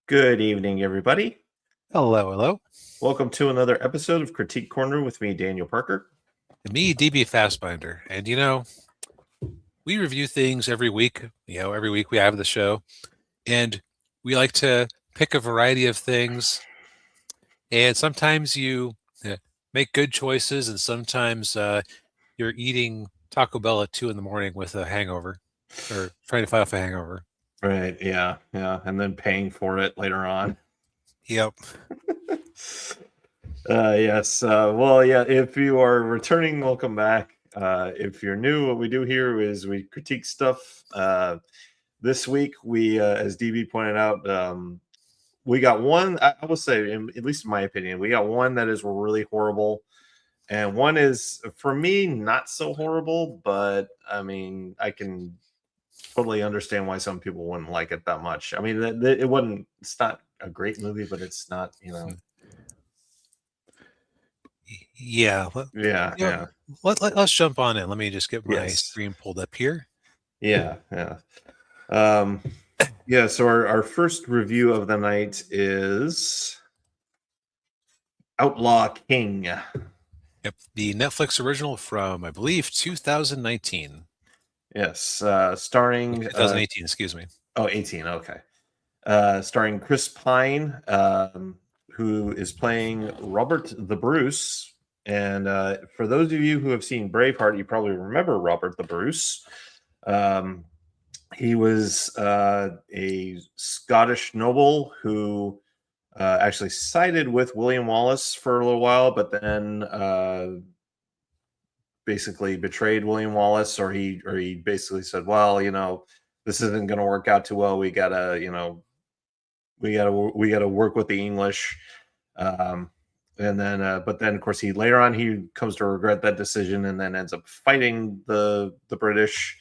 Good evening, everybody. Hello, hello. Welcome to another episode of Critique Corner with me, Daniel Parker. Me, DB Fastbinder. And we review things every week. Every week we have the show. And we like to pick a variety of things. And sometimes you make good choices, and sometimes you're eating Taco Bell at 2 in the morning with a hangover or trying to fight off a hangover. Right, yeah, and then paying for it later on. Yep. Yes. Well, yeah, if you are returning, welcome back. If you're new, what we do here is we critique stuff. This week, we, as DB pointed out, we got one, I will say, at least in my opinion, we got one that is really horrible. And one is, for me, not so horrible, but I mean, I can totally understand why some people wouldn't like it that much. I mean, it's not a great movie, but it's not, Yeah. yeah. Let's jump on in. Let me just get my Yes. screen pulled up here. Yeah. Yeah. So our first review of the night is Outlaw King. Yep. The Netflix original from, I believe, 2019. Yes. Starring 2018, excuse me. Oh, 18. Okay. Starring Chris Pine, who is playing Robert the Bruce. And for those of you who have seen Braveheart, you probably remember Robert the Bruce. He was a Scottish noble who actually sided with William Wallace for a little while, but then basically betrayed William Wallace, or he basically said, well, this isn't going to work out too well. We gotta work with the English. And then, but then, of course, later on he comes to regret that decision, and then ends up fighting the British.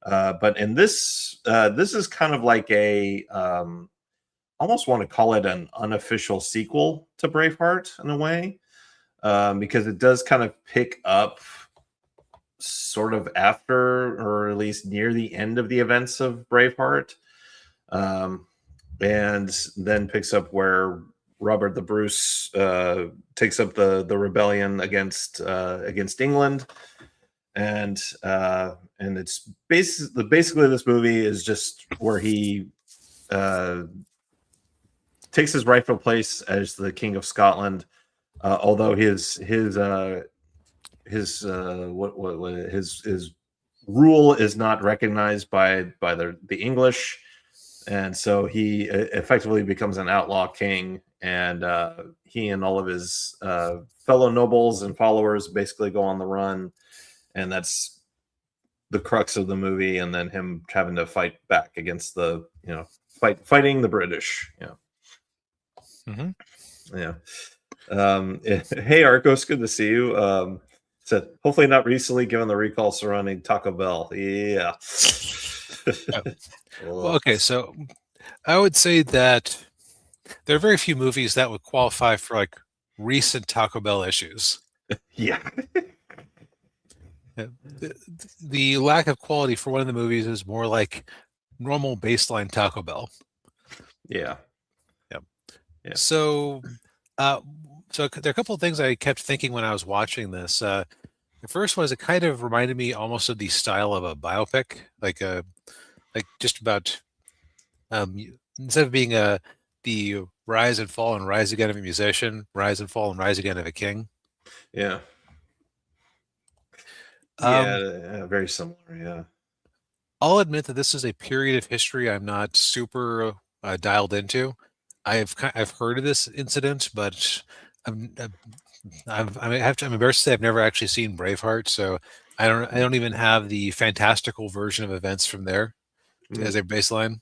But in this is kind of like a almost want to call it an unofficial sequel to Braveheart in a way, because it does kind of pick up sort of after, or at least near the end of the events of Braveheart, and then picks up where Robert the Bruce takes up the rebellion against England, and it's basically this movie is just where he takes his rightful place as the King of Scotland, although his rule is not recognized by the English, and so he effectively becomes an outlaw king, and he and all of his fellow nobles and followers basically go on the run, and that's the crux of the movie, and then him having to fight back against fighting the British. Yeah. Hey, Arcos, good to see you. Said hopefully not recently, given the recall surrounding Taco Bell. Yeah. Well, okay, so I would say that there are very few movies that would qualify for like recent Taco Bell issues. Yeah. The lack of quality for one of the movies is more like normal baseline Taco Bell. Yeah. So there are a couple of things I kept thinking when I was watching this. The first one is it kind of reminded me almost of the style of a biopic, like just about instead of being the rise and fall and rise again of a musician, rise and fall and rise again of a king. Yeah. Very similar. Yeah. I'll admit that this is a period of history I'm not super dialed into. I've heard of this incident, but I'm embarrassed to say I've never actually seen Braveheart, so I don't even have the fantastical version of events from there as a baseline.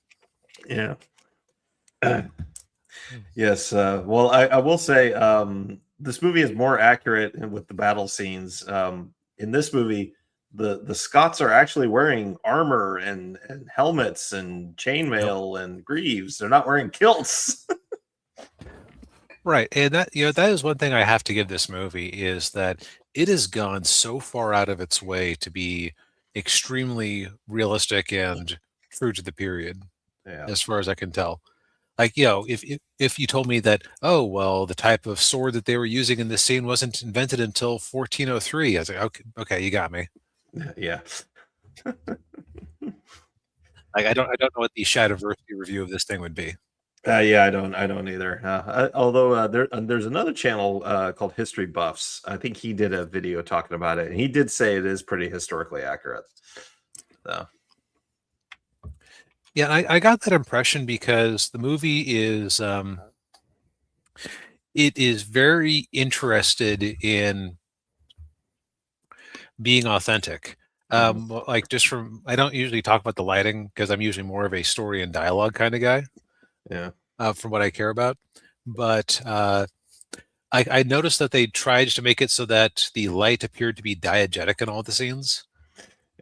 Yeah. Yes. Well, I will say this movie is more accurate with the battle scenes. In this movie, the Scots are actually wearing armor and helmets and chainmail and greaves. They're not wearing kilts. Right, and that is one thing I have to give this movie is that it has gone so far out of its way to be extremely realistic and true to the period, as far as I can tell. Like, if you told me that, oh well, the type of sword that they were using in this scene wasn't invented until 1403, I was like, okay, you got me. Yeah. Like, I don't know what the Shadowversity review of this thing would be. Yeah, I don't either. Although there's another channel called History Buffs. I think he did a video talking about it, and he did say it is pretty historically accurate. So. Yeah, I got that impression because the movie is it is very interested in being authentic. Like, just from, I don't usually talk about the lighting because I'm usually more of a story and dialogue kind of guy. Yeah. From what I care about, but I noticed that they tried to make it so that the light appeared to be diegetic in all the scenes.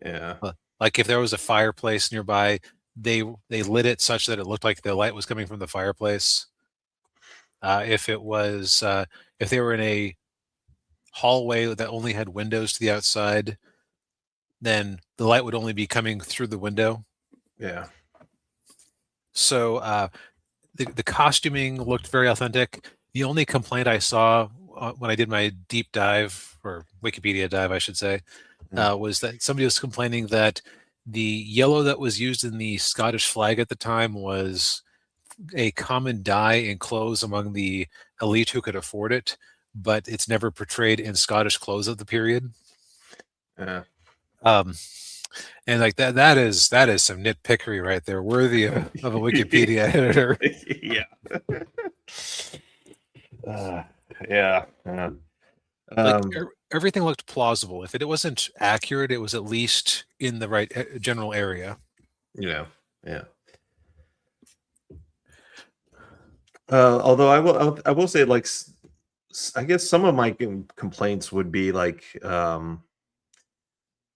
Yeah. Like, if there was a fireplace nearby, they lit it such that it looked like the light was coming from the fireplace. If it was if they were in a hallway that only had windows to the outside, then the light would only be coming through the window. Yeah. So the costuming looked very authentic. The only complaint I saw when I did my deep dive, or Wikipedia dive, I should say, was that somebody was complaining that the yellow that was used in the Scottish flag at the time was a common dye in clothes among the elite who could afford it, but it's never portrayed in Scottish clothes of the period. Yeah. And like that is some nitpickery right there, worthy of a Wikipedia editor. Yeah. Yeah. Like, everything looked plausible. If it wasn't accurate, it was at least in the right general area. Yeah. Although I will say, like, I guess some of my complaints would be like,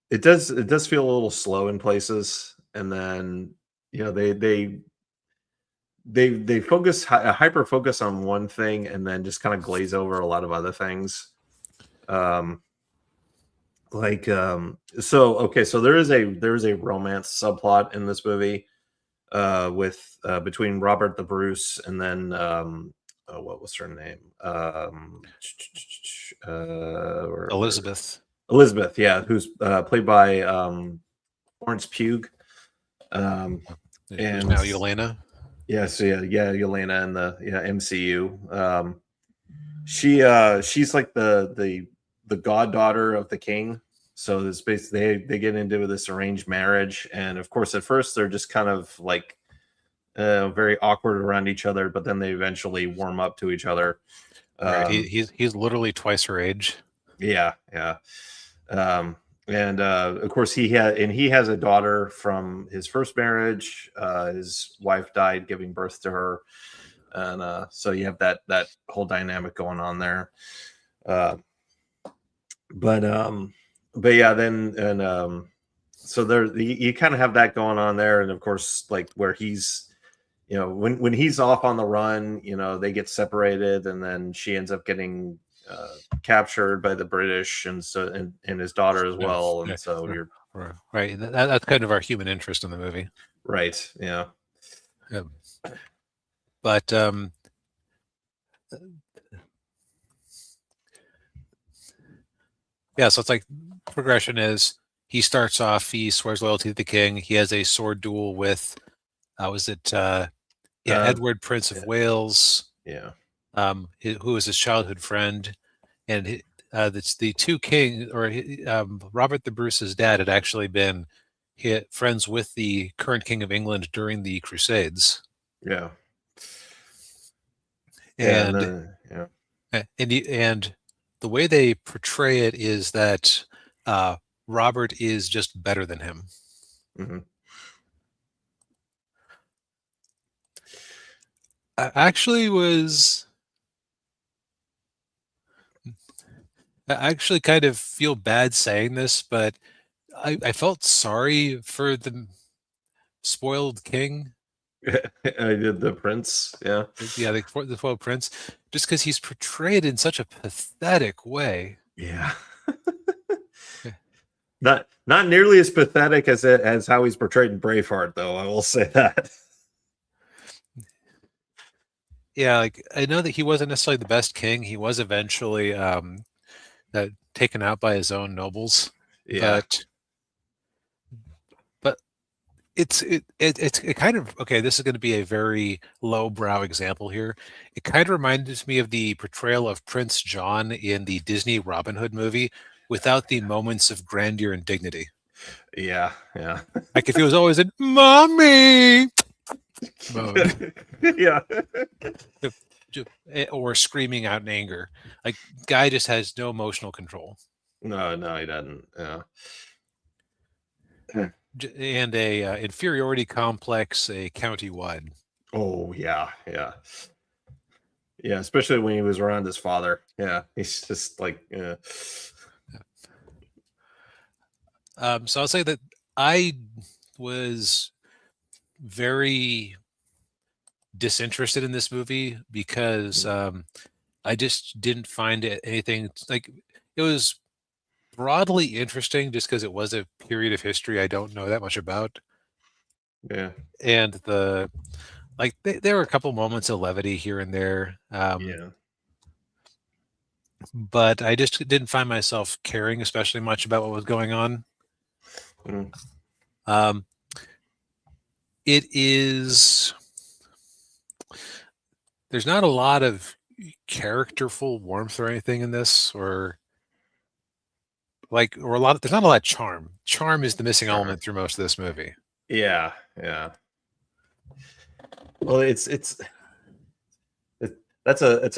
it does feel a little slow in places, and then they focus hyper focus on one thing and then just kind of glaze over a lot of other things. Um, so okay, so there is a romance subplot in this movie with between Robert the Bruce and then what was her name? Elizabeth. Elizabeth, yeah, who's played by Florence Pugh. Who's And now Yelena. yes, yeah, Yelena in the MCU. She's like the goddaughter of the king. So this basically they get into this arranged marriage, and of course at first they're just kind of like very awkward around each other, but then they eventually warm up to each other. Right, he's literally twice her age. Yeah. And of course he has a daughter from his first marriage. His wife died giving birth to her, and so you have that whole dynamic going on there. But yeah, then and so there you kind of have that going on there, and of course, like where he's, when he's off on the run, they get separated, and then she ends up getting captured by the British, and so and his daughter as well, and so you're right. That's kind of our human interest in the movie, right? Yeah. But yeah, so it's like progression is he starts off, he swears loyalty to the king. He has a sword duel with, was it Edward, Prince of Wales? Yeah. Who was his childhood friend, and the two king, or Robert the Bruce's dad had actually been friends with the current king of England during the Crusades. Yeah. And and the way they portray it is that Robert is just better than him. Mm-hmm. I actually kind of feel bad saying this, but I felt sorry for the spoiled king. I did the prince, yeah, the spoiled prince, just because he's portrayed in such a pathetic way. Yeah. Not nearly as pathetic as how he's portrayed in Braveheart, though. I will say that. Yeah, like I know that he wasn't necessarily the best king. He was eventually taken out by his own nobles, Yeah. but it's kind of okay. This is going to be a very lowbrow example here. It kind of reminds me of the portrayal of Prince John in the Disney Robin Hood movie, without the moments of grandeur and dignity. Yeah. Yeah. Like if he was always in "mommy" mode, Yeah. or screaming out in anger, like guy just has no emotional control. No, no, he doesn't. Yeah. And a inferiority complex, a county-wide. Oh, yeah. Yeah. Yeah. Especially when he was around his father. Yeah. He's just like, So I'll say that I was very disinterested in this movie because I just didn't find it anything like it was broadly interesting just because it was a period of history I don't know that much about. yeah. And there were a couple moments of levity here and there. Yeah. But I just didn't find myself caring especially much about what was going on. Mm. Um, it is there's not a lot of characterful warmth or anything in this, or there's not a lot of charm. Charm is the missing Sure. element through most of this movie. Yeah. Yeah. Well, it's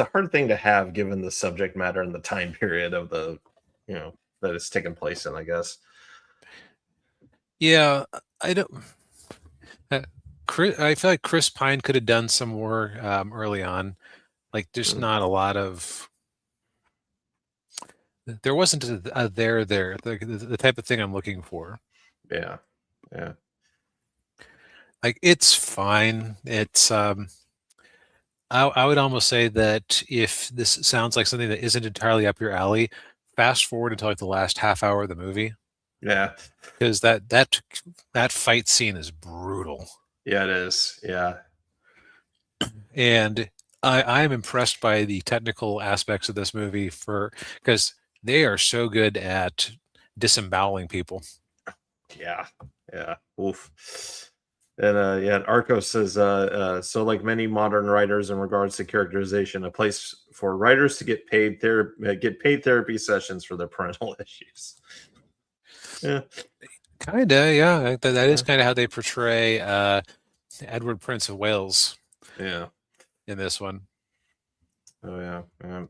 a hard thing to have given the subject matter and the time period of the that it's taken place in, I guess. Yeah, I don't. I feel like Chris Pine could have done some more early on. Like, there's not a lot of. There wasn't a there the type of thing I'm looking for. Yeah. Yeah. Like, it's fine. It's I would almost say that if this sounds like something that isn't entirely up your alley, fast forward until like the last half hour of the movie, Yeah. because that fight scene is brutal. Yeah, it is. Yeah. And I am impressed by the technical aspects of this movie because they are so good at disemboweling people. Yeah. Yeah. Oof. And yeah, Arco says so like many modern writers in regards to characterization, a place for writers to get paid therapy sessions for their parental issues. Yeah. Kinda, yeah. That is kind of how they portray Edward Prince of Wales Yeah. in this one. Oh yeah. Yeah.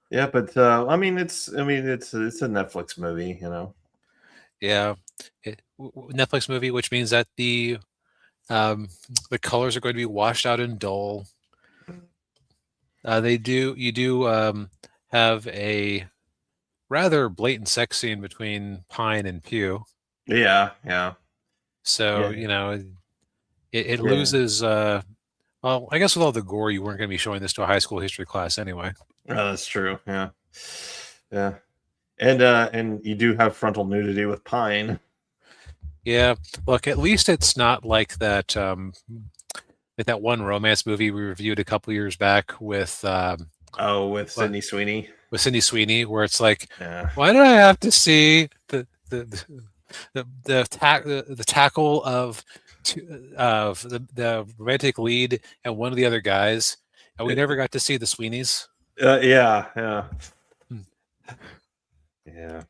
Yeah, but I mean it's a Netflix movie, you know. Yeah, Netflix movie, which means that um, the colors are going to be washed out and dull. You do have a rather blatant sex scene between Pine and Pugh. Yeah, yeah. So, Yeah. it Yeah. loses. Well, I guess with all the gore, you weren't going to be showing this to a high school history class anyway. Oh, that's true. Yeah. Yeah. And you do have frontal nudity with Pine. Yeah, look, at least it's not like that. Like that one romance movie we reviewed a couple years back Oh, with Sydney Sweeney. with Sydney Sweeney, where it's like, Yeah. why did I have to see the tackle of the romantic lead and one of the other guys, and we never got to see the Sweeneys. Yeah, yeah. Hmm. Yeah.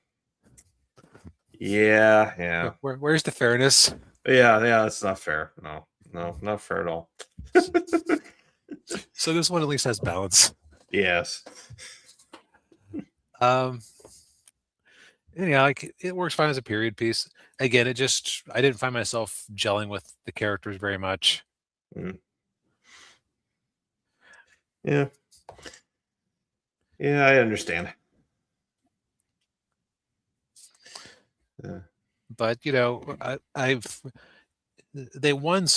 Yeah, yeah. Where's the fairness? Yeah, yeah, that's not fair. No, no, not fair at all. So this one at least has balance. Yes. Anyhow, like it works fine as a period piece. Again, I didn't find myself gelling with the characters very much. Mm. Yeah. Yeah, I understand. Yeah. But I've they won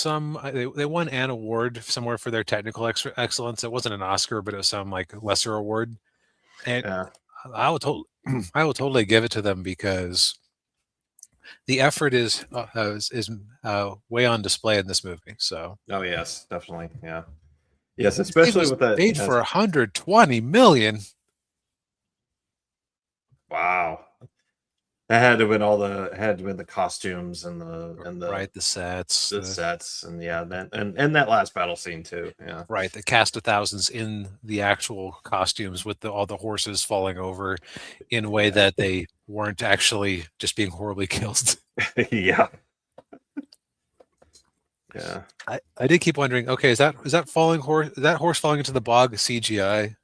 they won an award somewhere for their technical excellence. It wasn't an Oscar, but it was some like lesser award. And Yeah. I will totally give it to them because the effort is way on display in this movie. So Oh yes, definitely. Yeah. Yes, this thing especially was with that. made for 120 million. Wow. It had to have been had to have been the costumes and Right, the sets, the sets and yeah, and that last battle scene too. Yeah. right, the cast of thousands in the actual costumes with all the horses falling over in a way that they weren't actually just being horribly killed. Yeah. Yeah. I did keep wondering, okay, is that falling horse, is that horse falling into the bog CGI?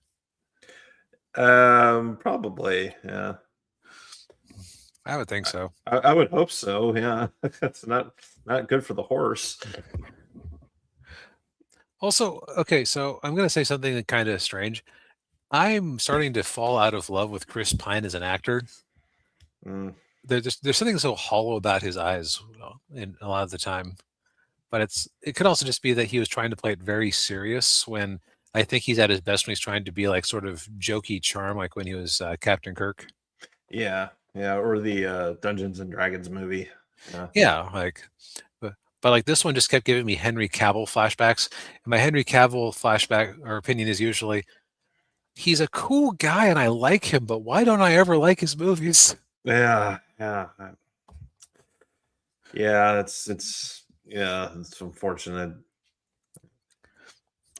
Probably. Yeah. I would think so. I would hope so. Yeah. That's not good for the horse. Also, okay, so I'm going to say something kind of strange. I'm starting to fall out of love with Chris Pine as an actor. Mm. There's something so hollow about his eyes in a lot of the time, but it could also just be that he was trying to play it very serious when I think he's at his best when he's trying to be like sort of jokey charm, like when he was Captain Kirk. Yeah. Yeah. Or the Dungeons and Dragons movie. Yeah. Yeah, like, but like this one just kept giving me Henry Cavill flashbacks. And my Henry Cavill flashback or opinion is usually he's a cool guy and I like him, but why don't I ever like his movies? Yeah. Yeah. Yeah. It's unfortunate.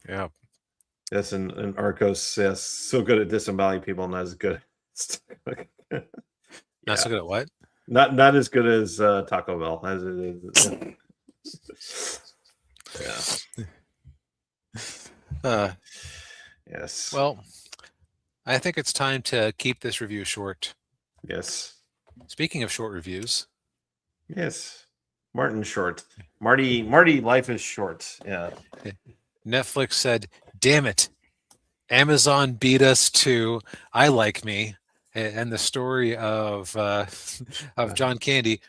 Yeah. Yes, and Arcos, yes, so good at disemboweling people, not as good. Not Yeah, so good at what? not as good as Taco Bell as it is. Yeah. Yes. Well, I think it's time to keep this review short. Yes. Speaking of short reviews, Yes. Martin Short. Marty, life is short. Yeah. Netflix said, "Damn it, Amazon beat us to I Like Me," and the story of John Candy.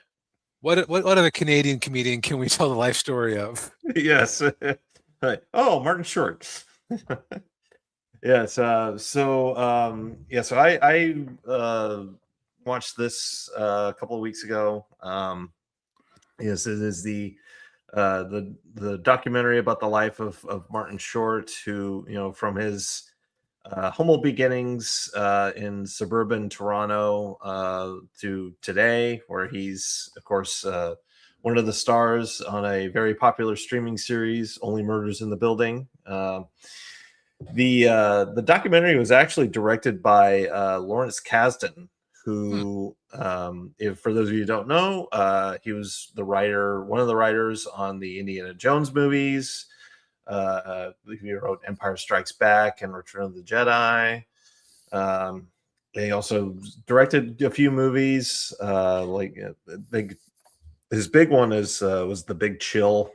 What other Canadian comedian can we tell the life story of? Yes. Oh, Martin Short. Yes. So I watched this a couple of weeks ago. Yes, it is the documentary about the life of Martin Short, who from his humble beginnings in suburban Toronto to today, where he's of course one of the stars on a very popular streaming series, Only Murders in the Building. The documentary was actually directed by Lawrence Kasdan, who, if for those of you who don't know, he was one of the writers on the Indiana Jones movies. He wrote Empire Strikes Back and Return of the Jedi. He also directed a few movies, his big one was The Big Chill,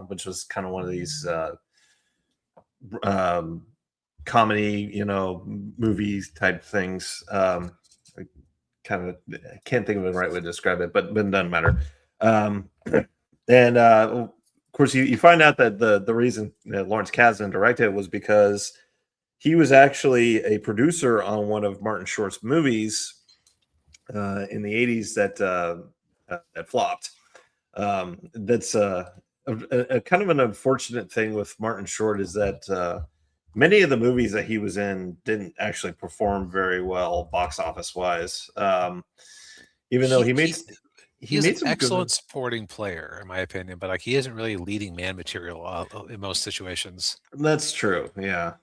which was kind of one of these comedy, movies type things. I can't think of the right way to describe it, but it doesn't matter. And of course, you find out that the reason that Lawrence Kasdan directed it was because he was actually a producer on one of Martin Short's movies in the 80s that flopped. That's a kind of an unfortunate thing with Martin Short is that many of the movies that he was in didn't actually perform very well box office wise. Even though he made He's an some excellent good. supporting player, in my opinion, but like he isn't really leading man material in most situations. That's true. Yeah.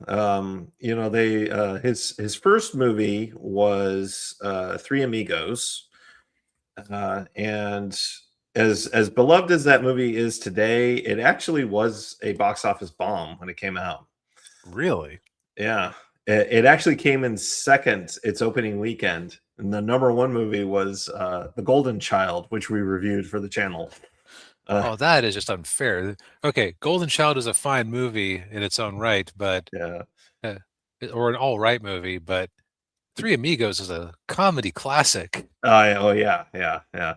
They his first movie was Three Amigos, and as beloved as that movie is today, it actually was a box office bomb when it came out. Really? Yeah. It actually came in second its opening weekend, and the number one movie was The Golden Child, which we reviewed for the channel. Oh, that is just unfair. Okay, Golden Child is a fine movie in its own right, but Yeah. or an all right movie, but Three Amigos is a comedy classic. Oh yeah, yeah, yeah.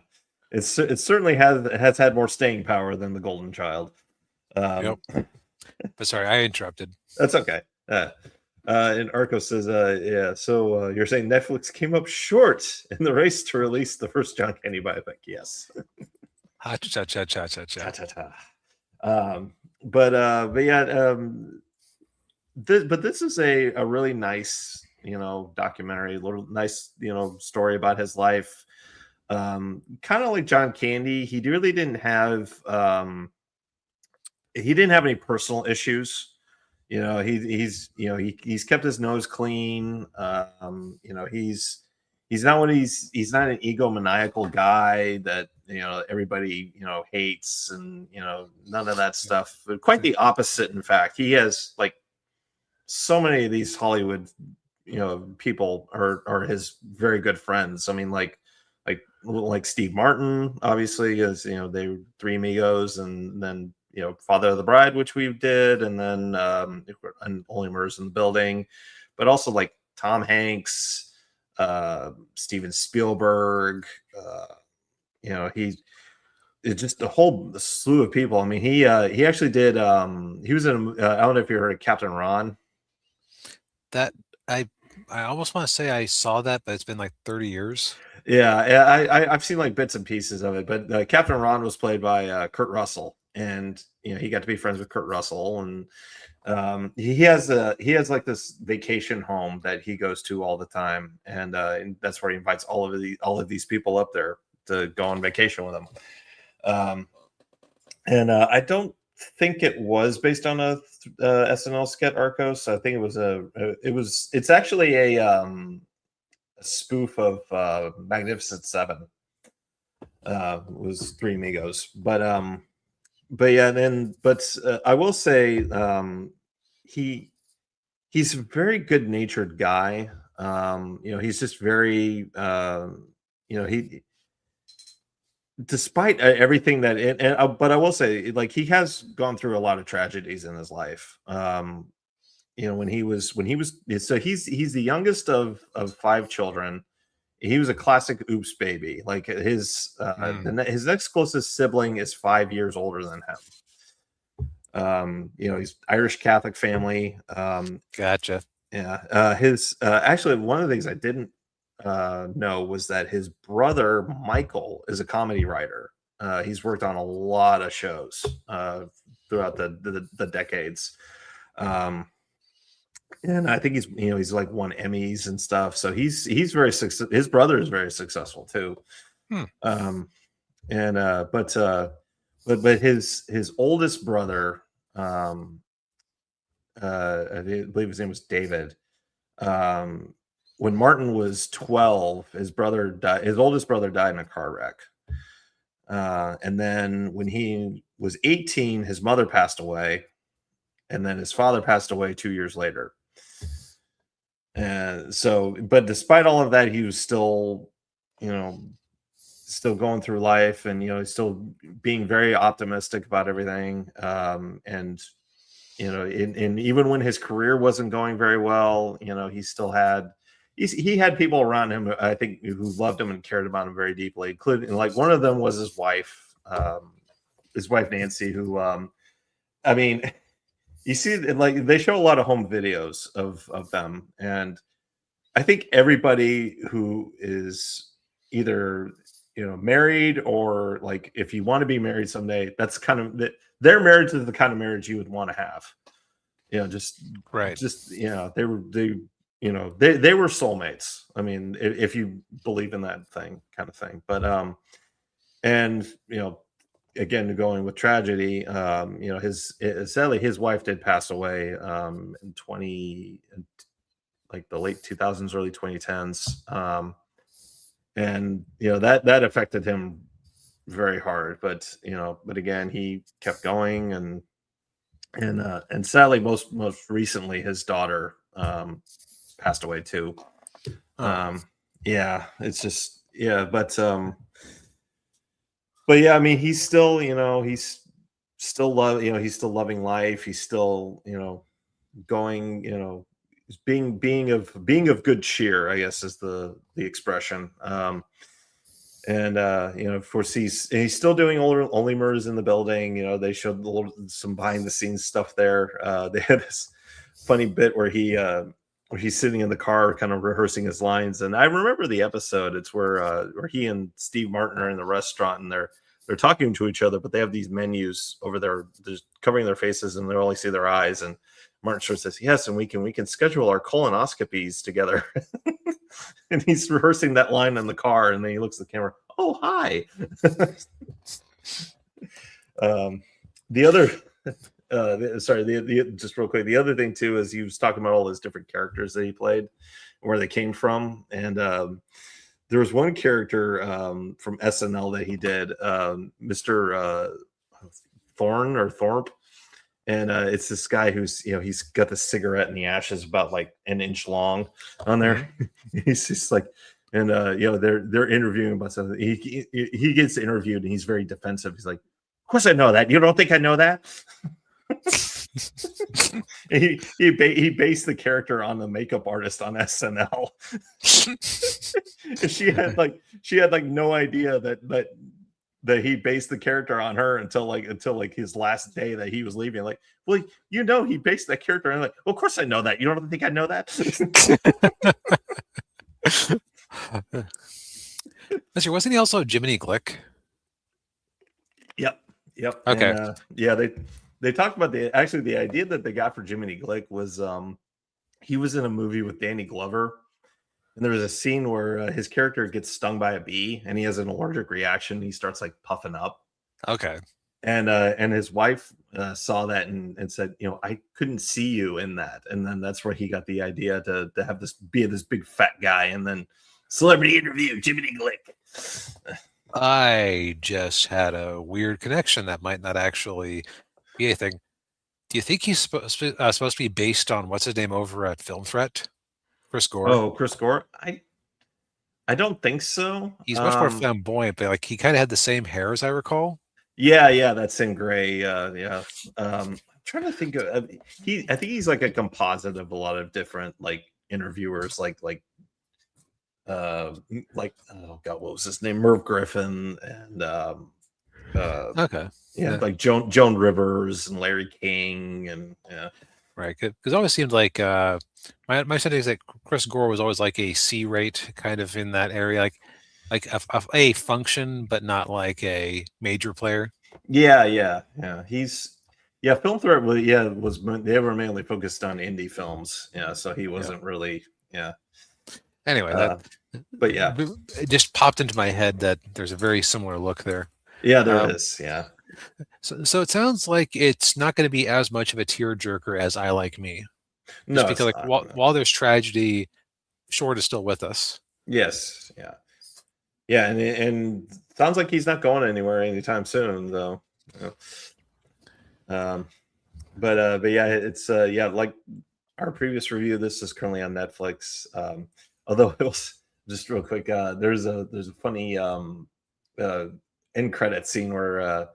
It certainly has had more staying power than The Golden Child. Yep. But sorry, I interrupted. That's okay. And Arco says, yeah, so you're saying Netflix came up short in the race to release the first John Candy biopic? Yes. Ha cha cha cha cha Ta cha. ta ta. But yeah, this is a really nice, documentary, little nice, story about his life. Kind of like John Candy, he didn't have any personal issues. He's kept his nose clean. He's not he's not an egomaniacal guy that everybody hates, and none of that stuff. But quite the opposite. In fact, he has like so many of these Hollywood people are his very good friends. I mean, like Steve Martin, obviously, is they were Three Amigos, and then Father of the Bride, which we did, and then and Only Murders in the Building, but also like Tom Hanks, Steven Spielberg. He's it's just a whole slew of people. I mean, he actually did. He was in. I don't know if you heard of Captain Ron. That I almost want to say I saw that, but it's been like 30 years. Yeah, I've seen like bits and pieces of it, but Captain Ron was played by Kurt Russell, and he got to be friends with Kurt Russell, and he has like this vacation home that he goes to all the time, and that's where he invites all of these people up there to go on vacation with him. And I don't think it was based on a SNL sketch, Arcos. I think it's actually a spoof of Magnificent Seven. Was Three Amigos, but yeah, I will say he's a very good natured guy. He's just very he despite everything but I will say, like, he has gone through a lot of tragedies in his life. So he's the youngest of five children. He was a classic oops baby. Like his next closest sibling is 5 years older than him. He's Irish Catholic family. Gotcha. Yeah. His actually, one of the things I didn't know was that his brother Michael is a comedy writer. He's worked on a lot of shows throughout the decades. And I think he's like won Emmys and stuff. So he's very successful. His brother is very successful too. And but his oldest brother, I believe his name was David. When Martin was 12, his oldest brother died in a car wreck. And then when he was 18, his mother passed away, and then his father passed away 2 years later. And so, but despite all of that, he was still, still going through life, and still being very optimistic about everything. And even when his career wasn't going very well, he still had he had people around him, I think, who loved him and cared about him very deeply, including, like, one of them was his wife Nancy, who I mean, you see, like, they show a lot of home videos of them, and I think everybody who is either married, or, like, if you want to be married someday, that's kind of their marriage is the kind of marriage you would want to have. Just right. They were soulmates. I mean, if you believe in that kind of thing. But and again, going with tragedy, sadly his wife did pass away in like the late 2000s, early 2010s. And that affected him very hard, but again, he kept going, and sadly, most recently, his daughter passed away too. Yeah, it's just, yeah, but yeah, I mean, he's still, he's still he's still loving life. He's still, going, being of good cheer, I guess, is the expression. And of course, he's still doing Only Murders in the Building. They showed some behind the scenes stuff there. They had funny bit where he's sitting in the car, kind of rehearsing his lines. And I remember the episode. It's where he and Steve Martin are in the restaurant, and they're talking to each other, but they have these menus over there, just covering their faces, and they only see their eyes. And Martin Short says, "Yes, and we can schedule our colonoscopies together." And he's rehearsing that line in the car, and then he looks at the camera. Oh, hi. The other, just real quick. The other thing too is he was talking about all those different characters that he played, where they came from, and there was one character from SNL that he did, Mr. Thorne or Thorpe. And it's this guy who's, he's got the cigarette and the ashes about like an inch long on there. Mm-hmm. He's just like, and they're interviewing about something. He gets interviewed and he's very defensive. He's like, "Of course I know that. You don't think I know that?" he based the character on the makeup artist on SNL. And she had no idea that he based the character on her until his last day that he was leaving. Like, well, he based that character. And I'm like, well, of course I know that. You don't think I know that? Wasn't he also Jiminy Glick? Yep. Okay. And, they talked about the idea that they got for Jiminy Glick was he was in a movie with Danny Glover. And there was a scene where his character gets stung by a bee and he has an allergic reaction. He starts like puffing up. Okay. And his wife saw that and said, "I couldn't see you in that." And then that's where he got the idea to have this big fat guy. And then celebrity interview, Jiminy Glick. I just had a weird connection that might not actually be anything. Do you think he's supposed to be based on what's his name over at Film Threat? Chris Gore. Oh, Chris Gore. I don't think so. He's much more flamboyant, but like he kind of had the same hair as I recall. Yeah, that same gray. I'm trying to think of I think he's like a composite of a lot of different like interviewers, like oh god, what was his name? Merv Griffin and okay. Yeah, like Joan Rivers and Larry King and right, because it always seemed like my understanding is that Chris Gore was always like a C-rate kind of in that area, like a function, but not like a major player. Yeah. He's Film Threat was they were mainly focused on indie films. Yeah, so he wasn't really Anyway, but yeah, it just popped into my head that there's a very similar look there. Yeah, there is. Yeah. So it sounds like it's not going to be as much of a tearjerker as I Like Me. No, because like while there's tragedy, Short is still with us. Yes. Yeah, and sounds like he's not going anywhere anytime soon, though. But yeah, it's like our previous review. This is currently on Netflix. Although it was just real quick, there's a funny end credit scene where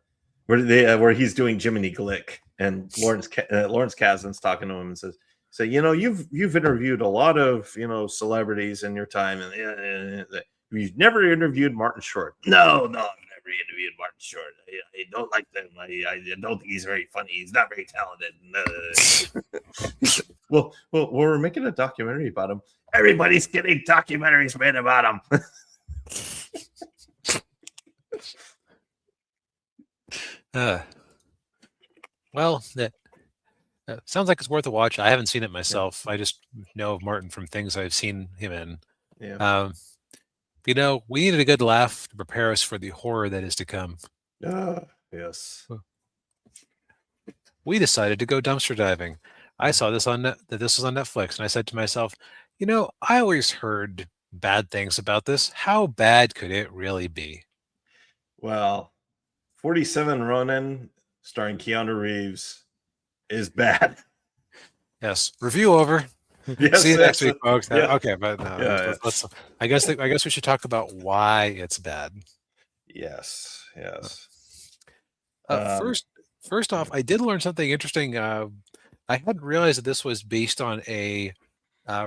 he's doing Jiminy Glick and Lawrence Kasdan's talking to him and says, "So you've interviewed a lot of celebrities in your time, and you've never interviewed Martin Short." No, I've never interviewed Martin Short. I don't like them. I don't think he's very funny. He's not very talented. Well, we're making a documentary about him. Everybody's getting documentaries made about him. Well, sounds like it's worth a watch. I haven't seen it myself. I just know of Martin from things I've seen him in. Yeah. We needed a good laugh to prepare us for the horror that is to come. Yes. We decided to go dumpster diving. I saw this that this was on Netflix, and I said to myself, I always heard bad things about this. How bad could it really be? Well, 47 Ronin, starring Keanu Reeves, is bad. Yes. Review over. Yes, see you next week, folks. Yeah. Okay, but no, let's. I guess we should talk about why it's bad. Yes. First off, I did learn something interesting. I hadn't realized that this was based on a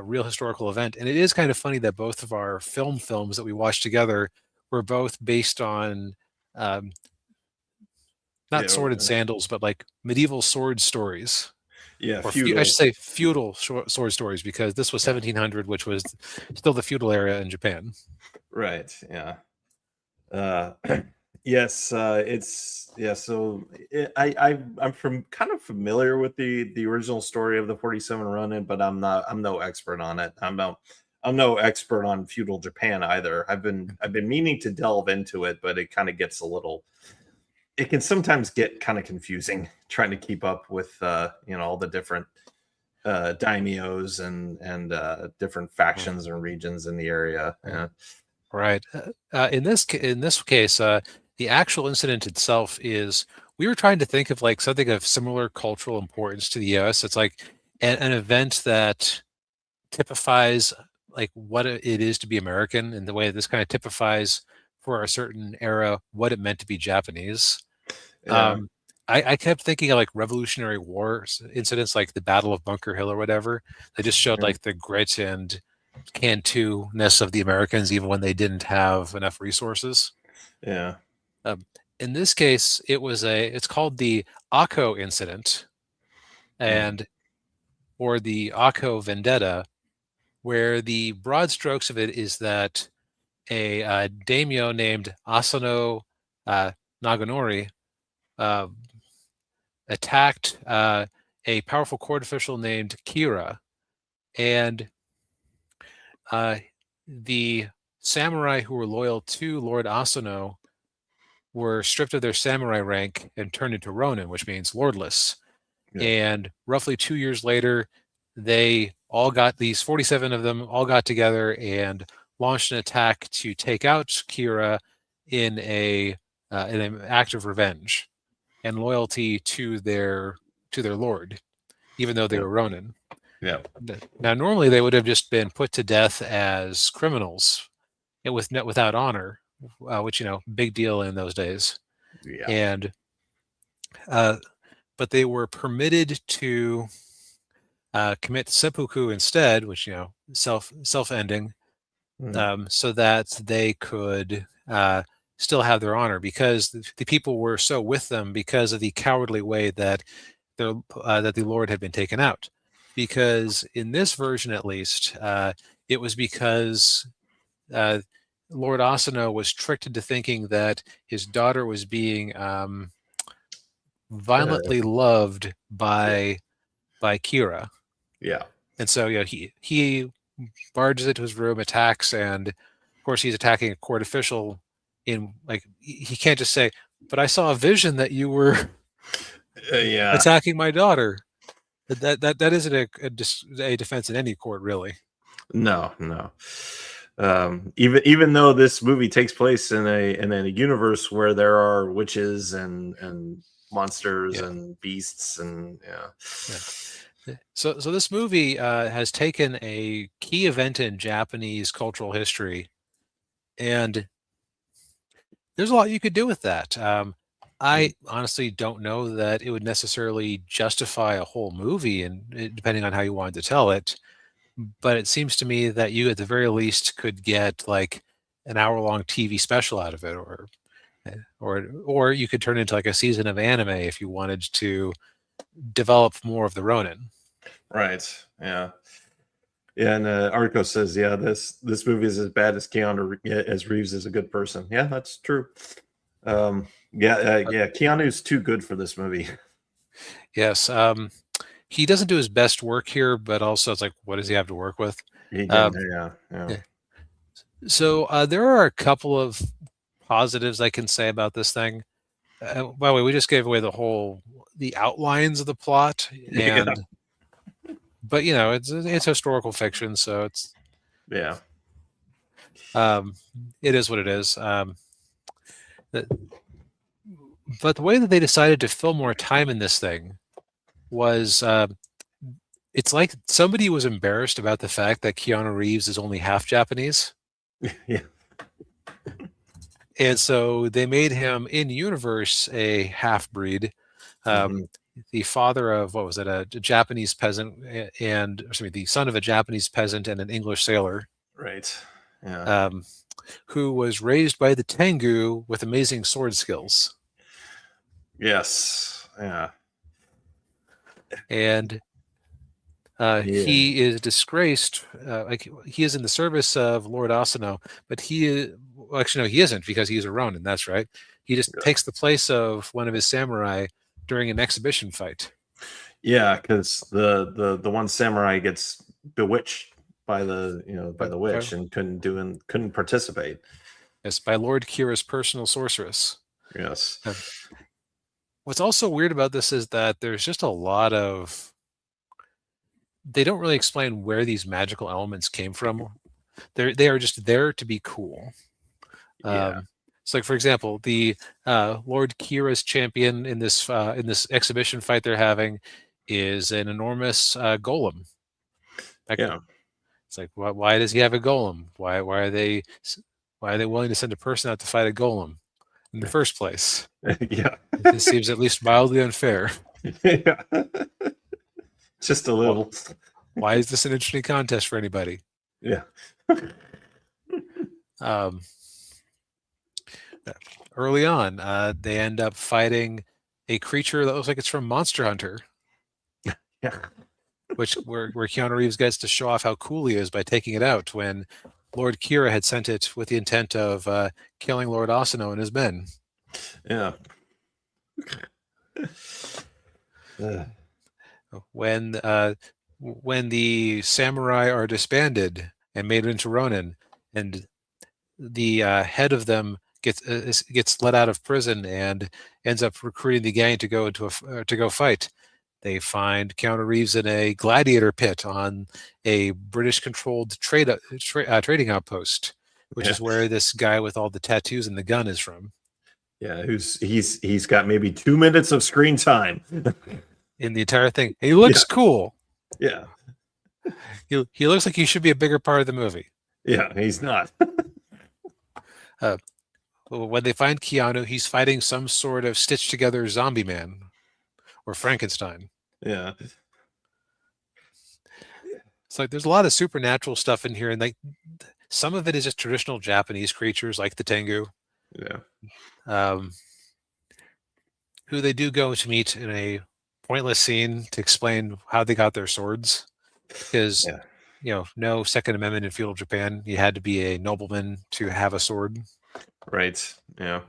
real historical event, and it is kind of funny that both of our films that we watched together were both based on not sword and sandals, but like medieval sword stories. Yeah, or I should feudal. say feudal sword stories, because this was Yeah. 1700, which was still the feudal era in Japan. Right. Yeah. Uh, yes. It's yeah. So I'm from kind of familiar with the original story of the 47 Ronin, but I'm no expert on it. I'm no expert on feudal Japan either. I've been meaning to delve into it, but it kind of gets a little. It can sometimes get kind of confusing trying to keep up with all the different daimios and different factions and regions in the area. Yeah. Right. In this case, the actual incident itself is, we were trying to think of like something of similar cultural importance to the U.S. It's like an event that typifies like what it is to be American, and the way this kind of typifies for a certain era what it meant to be Japanese. Yeah. Um, I kept thinking of like Revolutionary War incidents, like the Battle of Bunker Hill or whatever. They just showed Yeah. like the grit and can-do-ness of the Americans, even when they didn't have enough resources. Yeah. Um, in this case, it's called the Akko incident, Mm. and or the Akko vendetta, where the broad strokes of it is that a daimyo named Asano Naganori uh, attacked a powerful court official named Kira, and uh, the samurai who were loyal to Lord Asano were stripped of their samurai rank and turned into Ronin, which means lordless. Yeah. And roughly 2 years later, they all got these 47 of them all got together and launched an attack to take out Kira in in an act of revenge and loyalty to their lord, even though they Yeah. were Ronin. Yeah. Now, normally they would have just been put to death as criminals without honor, which, big deal in those days. Yeah. And uh, but they were permitted to commit seppuku instead, which, self ending, Mm. so that they could still have their honor, because the people were so with them because of the cowardly way that that the Lord had been taken out. Because in this version, at least, it was because uh, Lord Asano was tricked into thinking that his daughter was being Uh, violently loved yeah. by Kira, Yeah. and so he barges into his room, attacks, and of course he's attacking a court official. In like he can't just say, "But I saw a vision that you were Yeah. attacking my daughter." That isn't a defense in any court, really. No. No. Even though this movie takes place in a universe where there are witches and monsters Yeah, and beasts and yeah. yeah. So this movie has taken a key event in Japanese cultural history, and there's a lot you could do with that. I Mm. honestly don't know that it would necessarily justify a whole movie, and depending on how you wanted to tell it. But it seems to me that you, at the very least, could get like an hour-long TV special out of it, or you could turn it into like a season of anime if you wanted to develop more of the Ronin. Right. Yeah. Yeah, and Arco says, "Yeah, this movie is as bad as as Reeves is a good person." Yeah, that's true. Uh, Yeah. Keanu's too good for this movie. yes, he doesn't do his best work here, but also it's like, what does he have to work with? Um, Yeah, yeah, yeah. So there are a couple of positives I can say about this thing. By the way, we just gave away the outlines of the plot, yeah, but it's historical fiction, so yeah, um, it is what it is. Th- but the way that they decided to fill more time in this thing was, it's like somebody was embarrassed about the fact that Keanu Reeves is only half Japanese, yeah. and so they made him in universe a half breed. Hmm. Um, the father of, what was it, a Japanese peasant, and excuse me, the son of a Japanese peasant and an English sailor, Right. Yeah. um, who was raised by the Tengu with amazing sword skills. Yes. Yeah. And He is disgraced. Like he is in the service of Lord Asano, but well, actually no, he isn't because he's a Ronin. That's right. He just takes the place of one of his samurai during an exhibition fight. Yeah, because the one samurai gets bewitched by the the witch and couldn't participate. Yes, by Lord Kira's personal sorceress. Yes. What's also weird about this is that there's just a lot of. They don't really explain where these magical elements came from. They are just there to be cool. Yeah. So, like for example, the Lord Kira's champion in this exhibition fight they're having is an enormous golem. Yeah. It's like, why does he have a golem? Why are they willing to send a person out to fight a golem in the first place? Yeah. This seems at least mildly unfair. Yeah. Just a little. Why is this an interesting contest for anybody? Yeah. Early on, they end up fighting a creature that looks like it's from Monster Hunter. Yeah. Where Keanu Reeves gets to show off how cool he is by taking it out when Lord Kira had sent it with the intent of killing Lord Asano and his men. Yeah. When the samurai are disbanded and made into Ronin, and the head of them gets let out of prison and ends up recruiting the gang to go to go fight. They find Keanu Reeves in a gladiator pit on a British-controlled trading outpost, which is where this guy with all the tattoos and the gun is from. Yeah, he's got maybe 2 minutes of screen time in the entire thing. He looks cool. Yeah, he looks like he should be a bigger part of the movie. Yeah, he's not. When they find Keanu, he's fighting some sort of stitched together zombie man or Frankenstein. Yeah. It's like there's a lot of supernatural stuff in here, and like some of it is just traditional Japanese creatures like the Tengu. Yeah. Who they do go to meet in a pointless scene to explain how they got their swords. Because, no Second Amendment in feudal Japan. You had to be a nobleman to have a sword. Right. Yeah.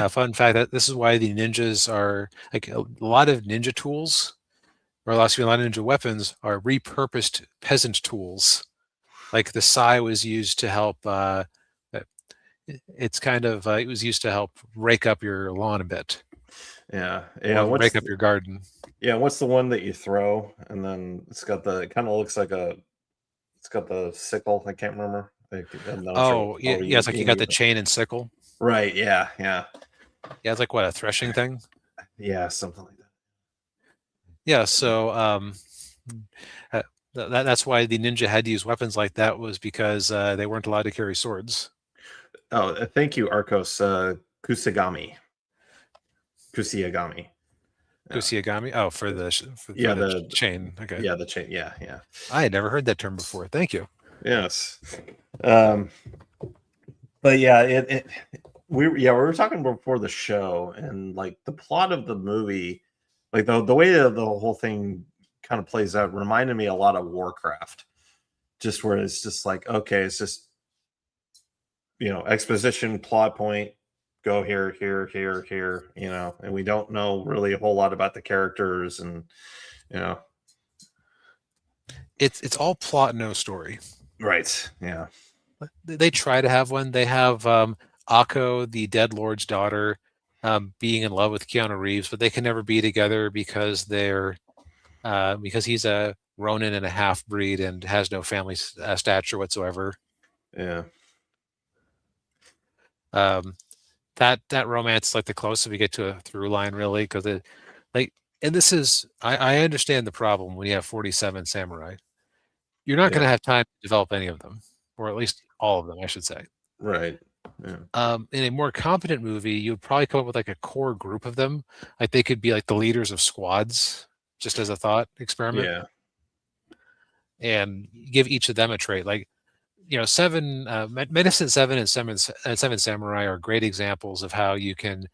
Fun fact that this is why the ninjas are like a lot of ninja tools, or a lot of ninja weapons are repurposed peasant tools. Like the sai was used to help. It's kind of it was used to help rake up your lawn a bit. Yeah. Rake up your garden. Yeah. What's the one that you throw and then it's got it kind of looks like it's got the sickle. I can't remember. It's like you got the chain and sickle. Right. Yeah. Yeah. Yeah, it's like what, a threshing thing? Yeah, something like that. Yeah, so that's why the ninja had to use weapons like that, was because they weren't allowed to carry swords. Oh, thank you, Arcos. Kusagami. Kusagami? Oh, for the chain. Okay. Yeah, the chain. Yeah, yeah. I had never heard that term before. Thank you. Yes. But yeah, we were talking before the show, and like the plot of the movie, like the way the whole thing kind of plays out reminded me a lot of Warcraft, just where it's just like, okay, it's just exposition, plot point, go here, and we don't know really a whole lot about the characters, and it's all plot, no story. Right. Yeah. They try to have one. They have Akko, the dead lord's daughter, being in love with Keanu Reeves, but they can never be together because because he's a Ronin and a half breed and has no family stature whatsoever. Yeah. That romance is like the closest we get to a through line, really, because and this is I understand the problem when you have 47 samurai. You're not going to have time to develop any of them, or at least all of them, I should say. Right. Yeah. In a more competent movie, you would probably come up with like a core group of them. Like they could be like the leaders of squads, just as a thought experiment. Yeah. And give each of them a trait. Like, Magnificent Seven and Seven Samurai are great examples of how you can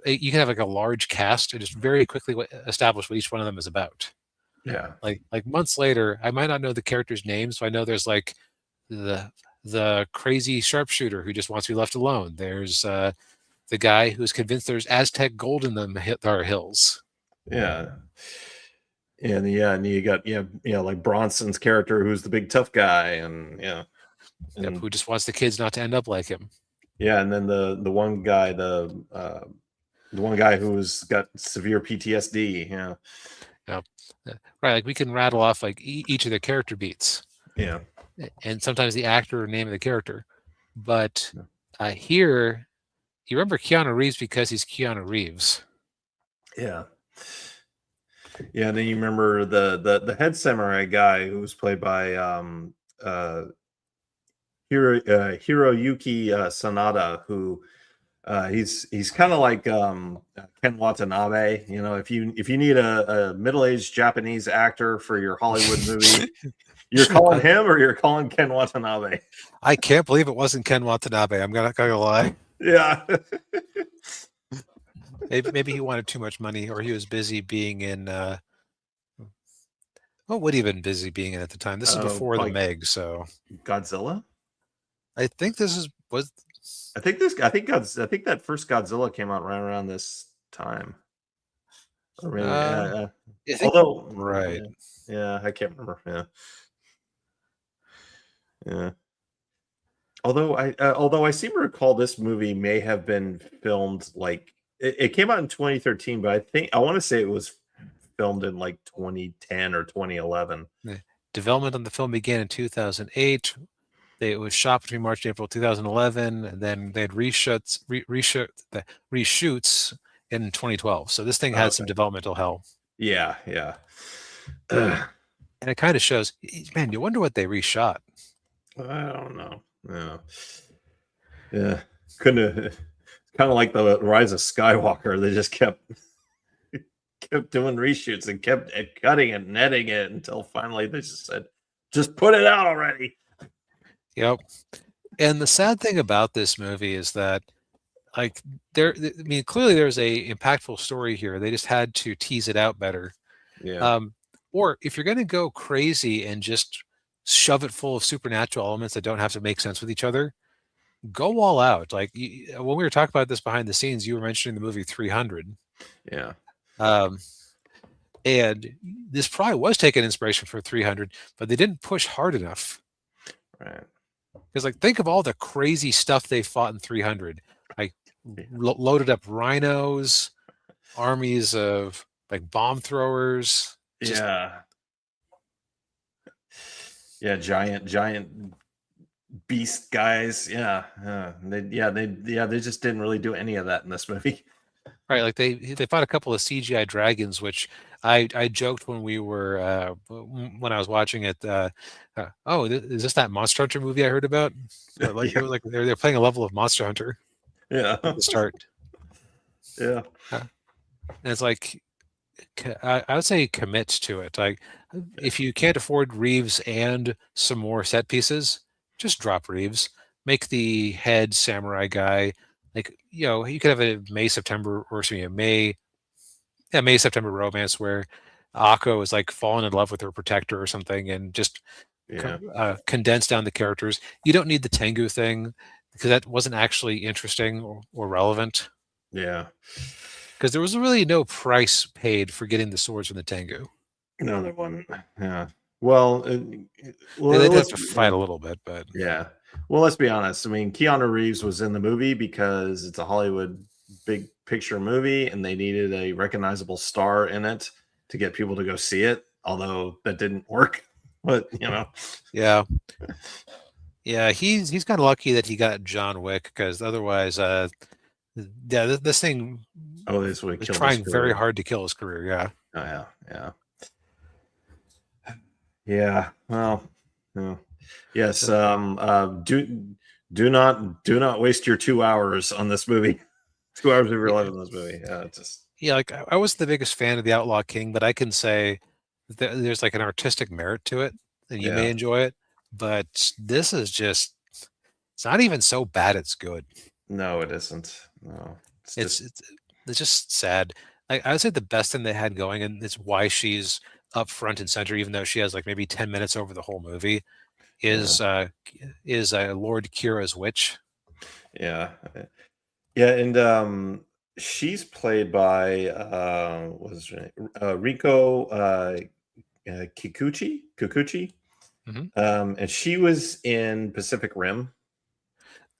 have like a large cast and just very quickly establish what each one of them is about. Yeah. Like months later, I might not know the characters' names, so I know there's like the crazy sharpshooter who just wants to be left alone. There's the guy who's convinced there's Aztec gold in our hills. Yeah. And you got like Bronson's character who's the big tough guy, and Yep, and who just wants the kids not to end up like him. and then the one guy, the one guy who's got severe PTSD. Yeah. Yep. Right, like we can rattle off like each of the character beats. Yeah. And sometimes the actor or name of the character. But Yeah. here, you remember Keanu Reeves because he's Keanu Reeves. Yeah. Yeah, and then you remember the head samurai guy who was played by Hiroyuki Sanada, who he's kind of like Ken Watanabe. You know, if you need a middle-aged Japanese actor for your Hollywood movie, you're calling him or you're calling Ken Watanabe. I can't believe it wasn't Ken Watanabe. I'm not gonna lie. Yeah. Maybe he wanted too much money, or he was busy being in. What would he have been busy being in at the time? This is before the Meg, so Godzilla. I think this was. I think that first Godzilla came out right around this time. Or maybe, although, right. Yeah, I can't remember. Yeah. Although I seem to recall this movie may have been filmed like it came out in 2013, but I want to say it was filmed in like 2010 or 2011. Development on the film began in 2008. It was shot between March and April 2011, and then they had reshoots in 2012. So this thing had some developmental hell. Yeah. And it kind of shows, man, you wonder what they reshot. I don't know. Yeah. Couldn't have, kind of like the Rise of Skywalker. They just kept doing reshoots and kept cutting it and editing it until finally they just said, just put it out already. Yep. And the sad thing about this movie is that, like, clearly there's a impactful story here. They just had to tease it out better. Yeah. Or if you're going to go crazy and just shove it full of supernatural elements that don't have to make sense with each other, go all out. Like when we were talking about this behind the scenes, you were mentioning the movie 300. Yeah. And this probably was taking inspiration from 300, but they didn't push hard enough. Right. Because, like, think of all the crazy stuff they fought in 300. Like, loaded up rhinos, armies of, like, bomb throwers. Yeah, giant beast guys. They just didn't really do any of that in this movie. Right, like they fought a couple of CGI dragons, which I joked when we were when I was watching it. Is this that Monster Hunter movie I heard about? Like it was like they're playing a level of Monster Hunter. Yeah, at the start. Yeah, and it's like I would say commit to it. Like if you can't afford Reeves and some more set pieces, just drop Reeves. Make the head samurai guy. Like, you could have a May September romance where Akko is like falling in love with her protector or something, and just condense down the characters. You don't need the Tengu thing because that wasn't actually interesting or relevant. Yeah, because there was really no price paid for getting the swords from the Tengu. No, there wasn't. Yeah. Well, they did have to fight a little bit, but yeah. Well, let's be honest. I mean, Keanu Reeves was in the movie because it's a Hollywood big picture movie, and they needed a recognizable star in it to get people to go see it. Although that didn't work, but yeah, he's kind of lucky that he got John Wick, because otherwise, this thing. Oh, this would kill. Trying very hard to kill his career. Yeah. Oh, yeah. Well, no. Yes. Do not waste your 2 hours on this movie. 2 hours of your life on this movie. Like I wasn't the biggest fan of the Outlaw King, but I can say that there's like an artistic merit to it, and you may enjoy it. But this is it's not even so bad it's good. No, it isn't. No, it's just sad. I would say the best thing they had going, and it's why she's up front and center, even though she has like maybe 10 minutes over the whole movie, is Lord Kira's witch. Yeah. Yeah, and she's played by what's her name? Riko Kikuchi. Mhm. And she was in Pacific Rim.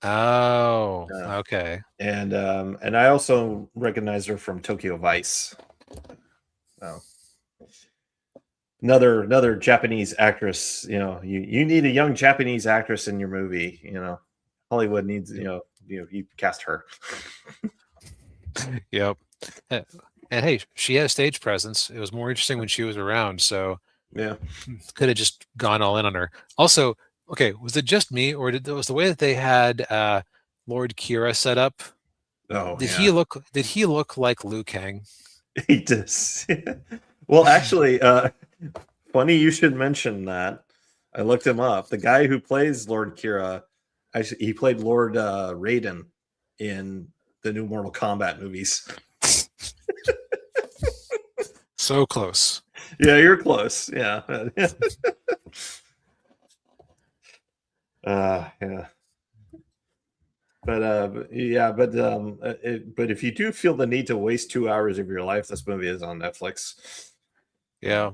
Oh, okay. And I also recognize her from Tokyo Vice. Oh. Another Japanese actress. You need a young Japanese actress in your movie. Hollywood needs you cast her. Yep. And hey, she had a stage presence. It was more interesting when she was around, so Yeah. could have just gone all in on her. Also, okay, was it just me, or was the way that they had Lord Kira set up? Oh, Did yeah. he look like Liu Kang? He does. Well, actually, funny you should mention that. I looked him up. The guy who plays Lord Kira, actually, he played Lord Raiden in the new Mortal Kombat movies. So close. Yeah, you're close. Yeah. Yeah. But if you do feel the need to waste 2 hours of your life, this movie is on Netflix. Yeah.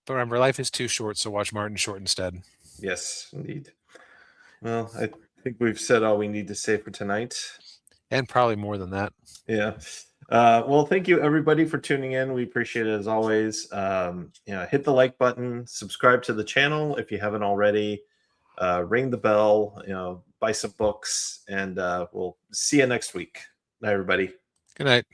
But remember, life is too short, so watch Martin Short instead. Yes, indeed. Well, I think we've said all we need to say for tonight. And probably more than that. Yeah. Well, thank you everybody for tuning in. We appreciate it as always. Hit the like button, subscribe to the channel if you haven't already. Ring the bell, buy some books, and we'll see you next week. Bye, everybody. Good night.